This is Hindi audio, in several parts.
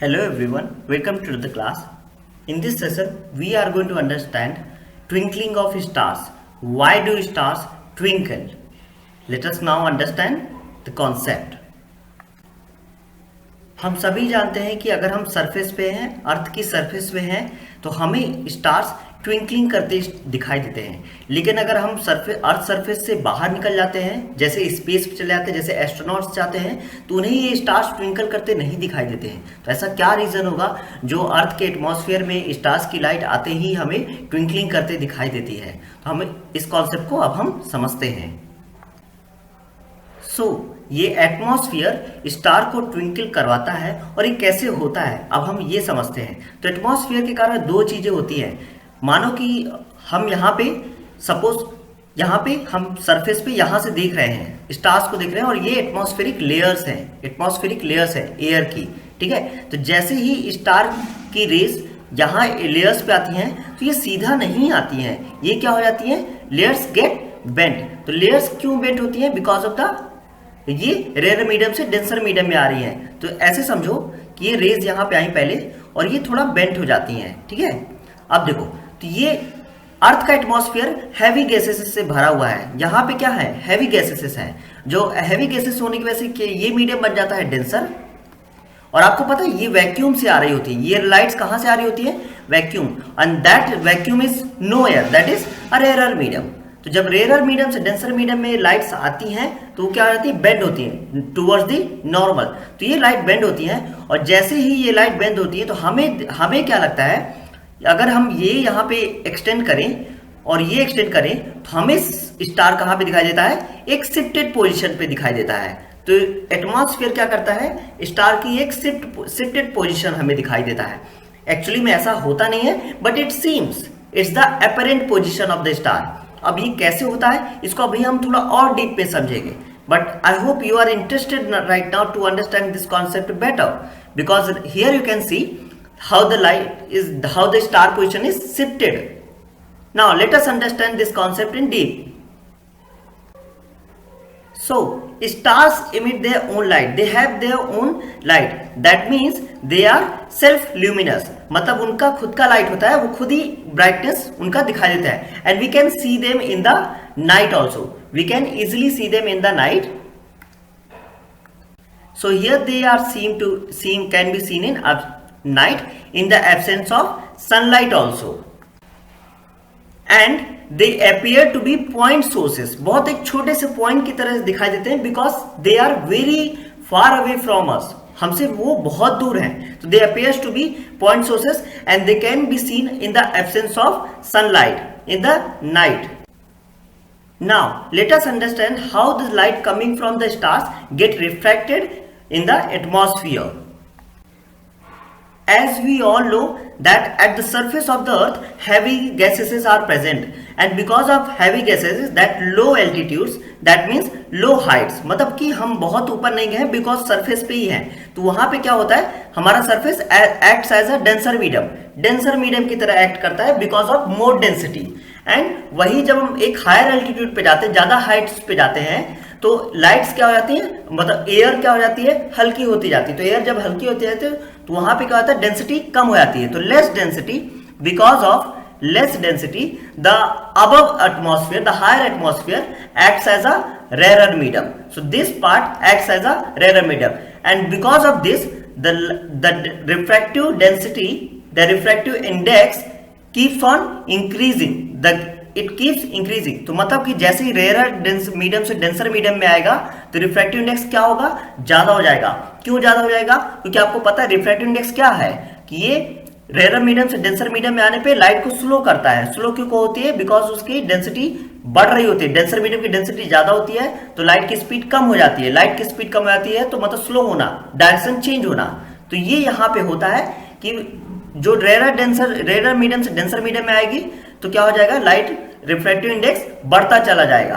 Hello everyone, welcome to the class. In this session, we are going to understand twinkling of stars. Why do stars twinkle? Let us now understand the concept. हम सभी जानते हैं कि अगर हम सरफेस पे हैं, अर्थ की सरफेस पे हैं, तो हमें स्टार्स ट्विंकलिंग करते दिखाई देते हैं। लेकिन अगर हम अर्थ सरफेस से बाहर निकल जाते हैं, जैसे स्पेस पे चले जाते हैं, जैसे एस्ट्रोनॉट्स जाते हैं, तो उन्हें ये स्टार्स ट्विंकल करते नहीं दिखाई देते हैं। तो ऐसा क्या रीज़न होगा जो अर्थ के एटमॉस्फेयर में स्टार्स की लाइट आते ही हमें ट्विंकलिंग करते दिखाई देती है? तो हमें इस कॉन्सेप्ट को अब हम समझते हैं। ये एटमॉस्फेयर स्टार को ट्विंकल करवाता है और ये कैसे होता है अब हम ये समझते हैं। तो एटमॉस्फेयर के कारण दो चीज़ें होती हैं। मानो कि हम यहाँ पे हम सरफेस पे यहाँ से देख रहे हैं, स्टार्स को देख रहे हैं, और ये एटमॉस्फेरिक लेयर्स हैं एयर की, ठीक है। तो जैसे ही स्टार की रेस यहाँ लेयर्स पे आती हैं तो ये सीधा नहीं आती हैं, ये क्या हो जाती हैं, लेयर्स गेट बेंट। तो लेयर्स क्यों बेंट होती हैं? बिकॉज ऑफ द ये रेयर मीडियम से डेंसर मीडियम में आ रही हैं। तो ऐसे समझो कि ये रेज यहाँ पे आई पहले और ये थोड़ा बेंट हो जाती हैं, ठीक है। अब देखो, तो ये अर्थ का एटमॉस्फेयर हैवी गैसेस से भरा हुआ है। यहाँ पे क्या है, हैवी गैसेस है। जो हैवी गैसेस होने की वजह से ये मीडियम बन जाता है डेंसर। और आपको पता है ये वैक्यूम से आ रही होती है, ये लाइट्स कहाँ से आ रही होती है, vacuum. And that vacuum is no air, that is a rare medium. तो जब रेयर मीडियम से डेंसर मीडियम में लाइट्स आती हैं तो वो क्या हो जाती है, बेंड होती है टुवर्ड्स द नॉर्मल। तो ये लाइट बेंड होती है, और जैसे ही ये लाइट बेंड होती है तो हमें क्या लगता है, अगर हम ये यहाँ पे एक्सटेंड करें और ये एक्सटेंड करें तो हमें स्टार कहाँ पे दिखाई देता है, एक शिफ्टेड पोजिशन पे दिखाई देता है। तो एटमॉस्फेयर क्या करता है, स्टार की एक शिफ्टेड पोजिशन हमें दिखाई देता है। एक्चुअली में ऐसा होता नहीं है, but it seems it's the apparent position of the star. अब ये कैसे होता है, इसको अभी हम थोड़ा और डीप में समझेंगे। But I hope you are interested right now to understand this concept better, because here you can see how the star position is shifted. Now let us understand this concept in deep. So stars emit their own light, they have their own light, that means they are self luminous, मतलब उनका खुद का लाइट होता है, वो खुद ही ब्राइटनेस उनका दिखाई देता है। And we can see them in the night also, we can easily see them in the night. So here they are can be seen in night in the absence of sunlight also, and they appear to be point sources, बहुत एक छोटे से पॉइंट की तरह दिखाई देते हैं, because they are very far away from us, हमसे वो बहुत दूर हैं। तो they appears to be point sources and they can be seen in the absence of sunlight in the night. Now let us understand how the light coming from the stars get refracted in the atmosphere. As we all know that at the surface of the earth heavy gases are present, and because of heavy gases that low altitudes, that means low heights, मतलब कि हम बहुत ऊपर नहीं गए, बिकॉज सरफेस पे ही हैं। तो वहां पे क्या होता है, हमारा surface acts as a denser medium की तरह एक्ट करता है because of more density. And वही जब हम एक हायर एल्टीट्यूड पे जाते हैं, ज्यादा हाइट्स पे जाते हैं, तो लाइट्स क्या हो जाती है, मतलब एयर क्या हो जाती है, हल्की होती जाती है। तो एयर जब हल्की होती जाती है तो वहां पे क्या होता है, डेंसिटी कम हो जाती है। तो less density, because of less density the above atmosphere, the higher atmosphere acts as a rare medium. So this part acts as a rare medium, and because of this the refractive density, the refractive index keeps on increasing, it keeps increasing. तो मतलब कि जैसे ही रेयर मीडियम से डेंसर मीडियम में आएगा तो रिफ्रैक्टिव इंडेक्स क्या होगा, ज्यादा हो जाएगा। क्यों ज्यादा हो जाएगा? क्योंकि आपको पता है रिफ्रैक्टिव इंडेक्स क्या है, कि ये रेयर मीडियम से डेंसर मीडियम में आने पे लाइट को स्लो करता है। स्लो क्यों होती है? बिकॉज उसकी डेंसिटी बढ़ रही होती है, डेंसर मीडियम की डेंसिटी ज्यादा होती है तो लाइट की स्पीड कम हो जाती है। लाइट की स्पीड कम हो जाती है तो मतलब स्लो होना, डायरेक्शन चेंज होना। तो ये यहाँ पे होता है कि जो रेयर मीडियम से डेंसर मीडियम में आएगी तो क्या हो जाएगा, लाइट रिफ्रैक्टिव इंडेक्स बढ़ता चला जाएगा।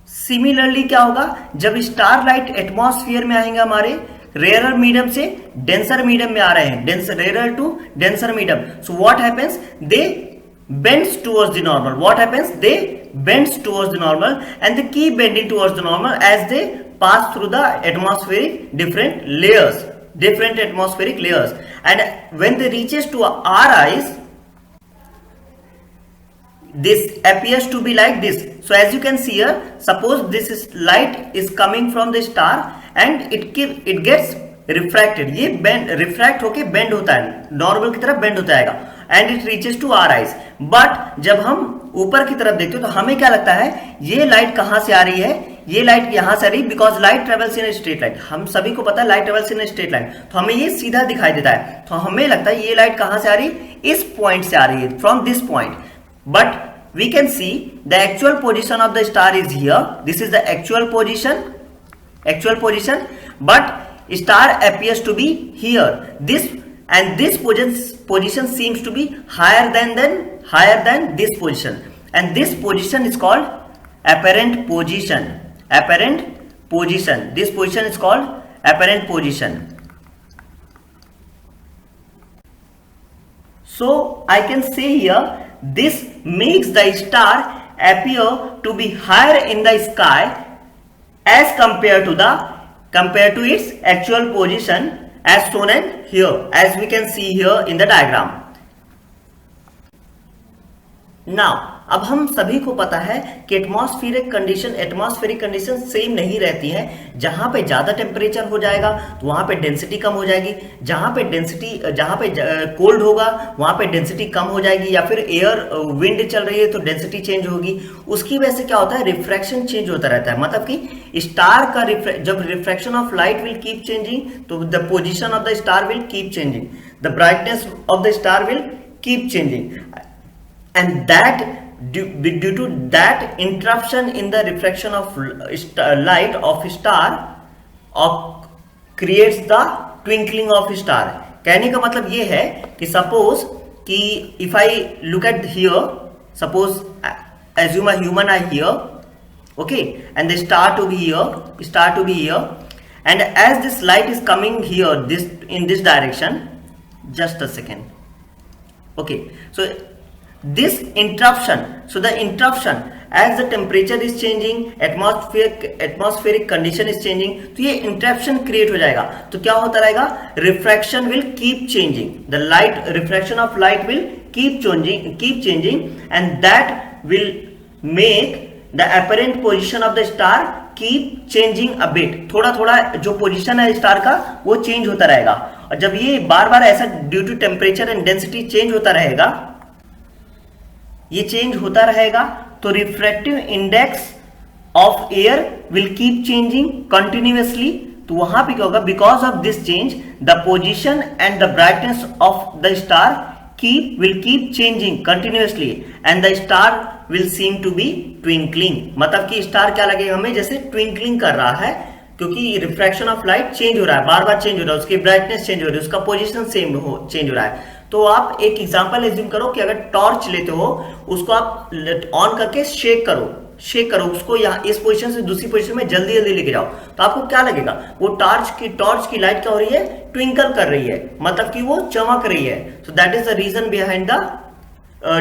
सिमिलरली क्या होगा, जब स्टार लाइट एटमॉस्फेयर में आएंगे, हमारे रेयर मीडियम से डेंसर मीडियम में आ रहे हैं, rare to denser medium, so what happens, they bends towards the normal. What happens? They bends towards the normal and they keep bending towards the normal as they pass through the atmospheric different layers. different atmospheric layers, and when they reaches to our eyes, this appears to be like this. So as you can see here, suppose this is light is coming from the star and it gets refracted. ये bend refract होके bend होता है, नॉर्मल की तरफ bend होता आएगा, and it reaches to our eyes. But जब हम ऊपर की तरफ देखते हो तो हमें क्या लगता है, ये लाइट कहाँ से आ रही है, ये लाइट यहाँ से आ रही है, because light travels in straight line. हम सभी को पता है light travels in straight line, तो हमें ये सीधा दिखाई देता है. तो हमें लगता है ये लाइट कहाँ से आ रही है, इस पॉइंट से आ रही है, from this point. But we can see the actual position of the star is here. This is the actual position, but star appears to be here. This position seems to be higher than this position, and this position is called apparent position. This position is called apparent position. So I can say here, this makes the star appear to be higher in the sky as compared to its actual position, as shown in here, as we can see here in the diagram. Now, अब हम सभी को पता है कि एटमॉस्फेरिक कंडीशन सेम नहीं रहती है. जहां पे ज्यादा टेम्परेचर हो जाएगा तो वहां पे डेंसिटी कम हो जाएगी, जहां पे कोल्ड होगा वहां पे डेंसिटी कम हो जाएगी, या फिर एयर विंड चल रही है तो डेंसिटी चेंज होगी. उसकी वजह से क्या होता है, रिफ्रैक्शन चेंज होता रहता है. मतलब कि स्टार का जब refraction of light will keep changing, तो the position of the star will keep changing, the brightness of the star will keep changing, and that due to that interruption in the refraction of light of star creates the twinkling of star. कहने का मतलब ये है कि suppose कि if I look at here, suppose assume a human eye here, okay, and the star to be here, and as this light is coming here, in this direction, just a second, okay, so this interruption, as the temperature is changing, atmospheric condition is changing, तो ये interruption create हो जाएगा. तो क्या होता रहेगा, refraction will keep changing, refraction of light will keep changing, and that will make the apparent position of the star keep changing a bit. थोड़ा जो पोजीशन है स्टार का वो चेंज होता रहेगा. और जब ये बार बार ऐसा due to temperature and density change होता रहेगा, ये चेंज होता रहेगा, तो refractive index of air will keep changing continuously. तो वहां पे क्या होगा, because of this change the position and the brightness of the star will keep changing continuously, and the star will seem to be twinkling. मतलब कि स्टार क्या लगेगा हमें, जैसे ट्विंकलिंग कर रहा है, क्योंकि रिफ्रैक्शन ऑफ लाइट चेंज हो रहा है, बार बार चेंज हो रहा है, उसकी ब्राइटनेस चेंज हो रही है, उसका पोजीशन चेंज हो रहा है. तो आप एक एग्जांपल एज्यूम करो कि अगर टॉर्च लेते हो, उसको आप ऑन करके शेक करो उसको, यहाँ इस पोजीशन से दूसरी पोजीशन में जल्दी लेके जाओ, तो आपको क्या लगेगा, वो टॉर्च की लाइट क्या हो रही है, ट्विंकल कर रही है, मतलब कि वो चमक रही है. So that is the reason behind the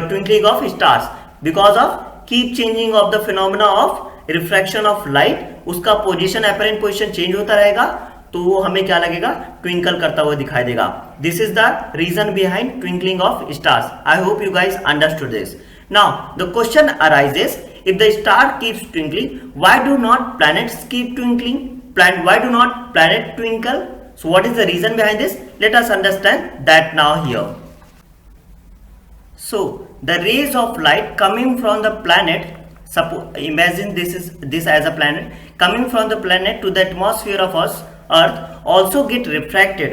twinkling of stars, because of keep changing of the phenomena of refraction of light. उसका पोजीशन अपरेंट पोजीशन चेंज होता रहेगा, तो वो हमें क्या लगेगा, ट्विंकल करता हुआ दिखाई देगा. This is the reason behind twinkling of stars. I hope you guys understood this. Now the question arises, if the star keeps twinkling, why do not planets keep twinkling? Why do not planet twinkle? So what is the reason behind this? Let us understand that now here. So the rays of light coming from the planet, imagine this as a planet, coming from the planet to the atmosphere of Earth also get refracted,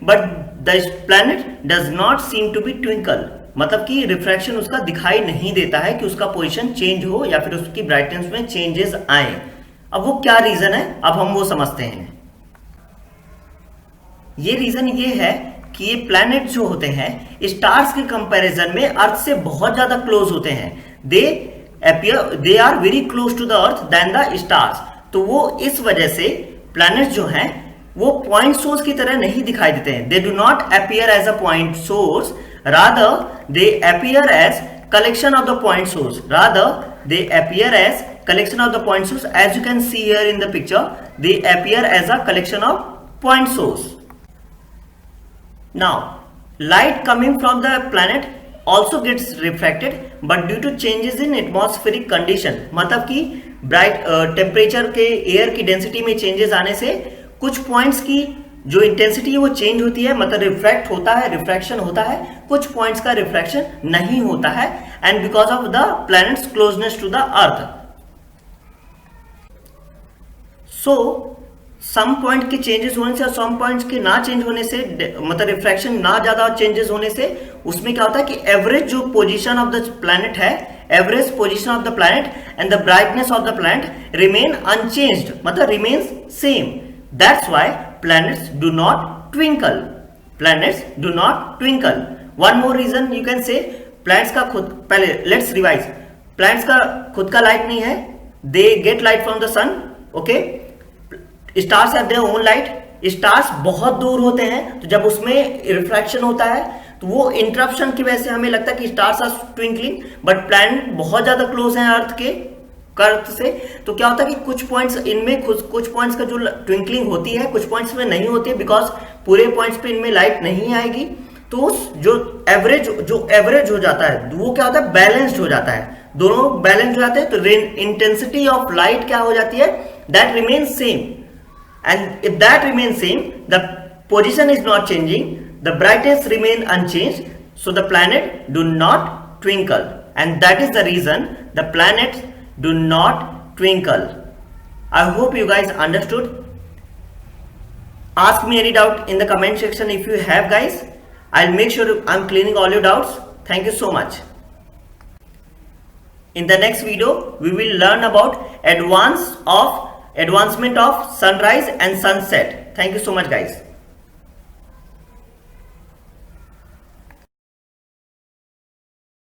but the planet does not seem to be twinkle. मतलब कि रिफ्रैक्शन उसका दिखाई नहीं देता है कि उसका पोजीशन चेंज हो या फिर उसकी ब्राइटनेस में चेंजेस आए. अब वो क्या रीजन है, अब हम वो समझते हैं. ये रीजन ये है कि ये प्लैनेट जो होते हैं स्टार्स के कंपैरिजन में अर्थ से बहुत ज्यादा क्लोज होते हैं. They are very close to the earth than the stars. तो वो इस वजह से प्लैनेट जो हैं वो पॉइंट सोर्स की तरह नहीं दिखाई देते हैं. They do not appear as a point source, rather they appear as collection of the point source. collection of the point source. As you can see here in the picture, they appear as a collection of point source. Now light coming from the planet also gets refracted, but due to changes in atmospheric condition, मतलब कि ब्राइट टेम्परेचर के एयर की डेंसिटी में चेंजेस आने से कुछ पॉइंट्स की जो इंटेंसिटी है वो चेंज होती है, मतलब रिफ्रैक्ट होता है, रिफ्रैक्शन होता है, कुछ पॉइंट्स का रिफ्रैक्शन नहीं होता है, and because of the planets closeness to the earth. So some point के चेंजेस होने से और सम पॉइंट्स के ना चेंज होने से, मतलब रिफ्रैक्शन ना ज्यादा चेंजेस होने से, उसमें क्या होता है कि एवरेज जो पोजीशन ऑफ द प्लैनेट है, average position of the planet and the brightness of the planet remain unchanged, मतलब remains same. That's why planets do not twinkle. Planets do not twinkle. One more reason you can say, planets का खुद, पहले let's revise. Planets का खुद का light नहीं है, they get light from the sun. Okay, stars have their own light. Stars बहुत दूर होते हैं, तो जब उसमें रिफ्रैक्शन होता है तो वो इंटरप्शन की वजह से हमें लगता है कि stars are twinkling, but planet बहुत ज्यादा क्लोज हैं अर्थ के कर्थ से, तो क्या होता है कि कुछ पॉइंट्स इनमें कुछ पॉइंट्स का जो ट्विंकलिंग होती है कुछ पॉइंट्स में नहीं होती है, बिकॉज पूरे पॉइंट्स पे इनमें लाइट नहीं आएगी. तो जो एवरेज हो जाता है वो क्या होता है, बैलेंस्ड हो जाता है, दोनों बैलेंस हो जाते हैं. तो इंटेंसिटी ऑफ लाइट क्या हो जाती है, that remains same, and if that remains same the position is not changing, the brightness remain unchanged, so the planet do not twinkle, and that is the reason the planet do not twinkle. I hope you guys understood. Ask me any doubt in the comment section if you have, guys. I'll make sure I'm clearing all your doubts. Thank you so much. In the next video, we will learn about advancement of sunrise and sunset. Thank you so much, guys.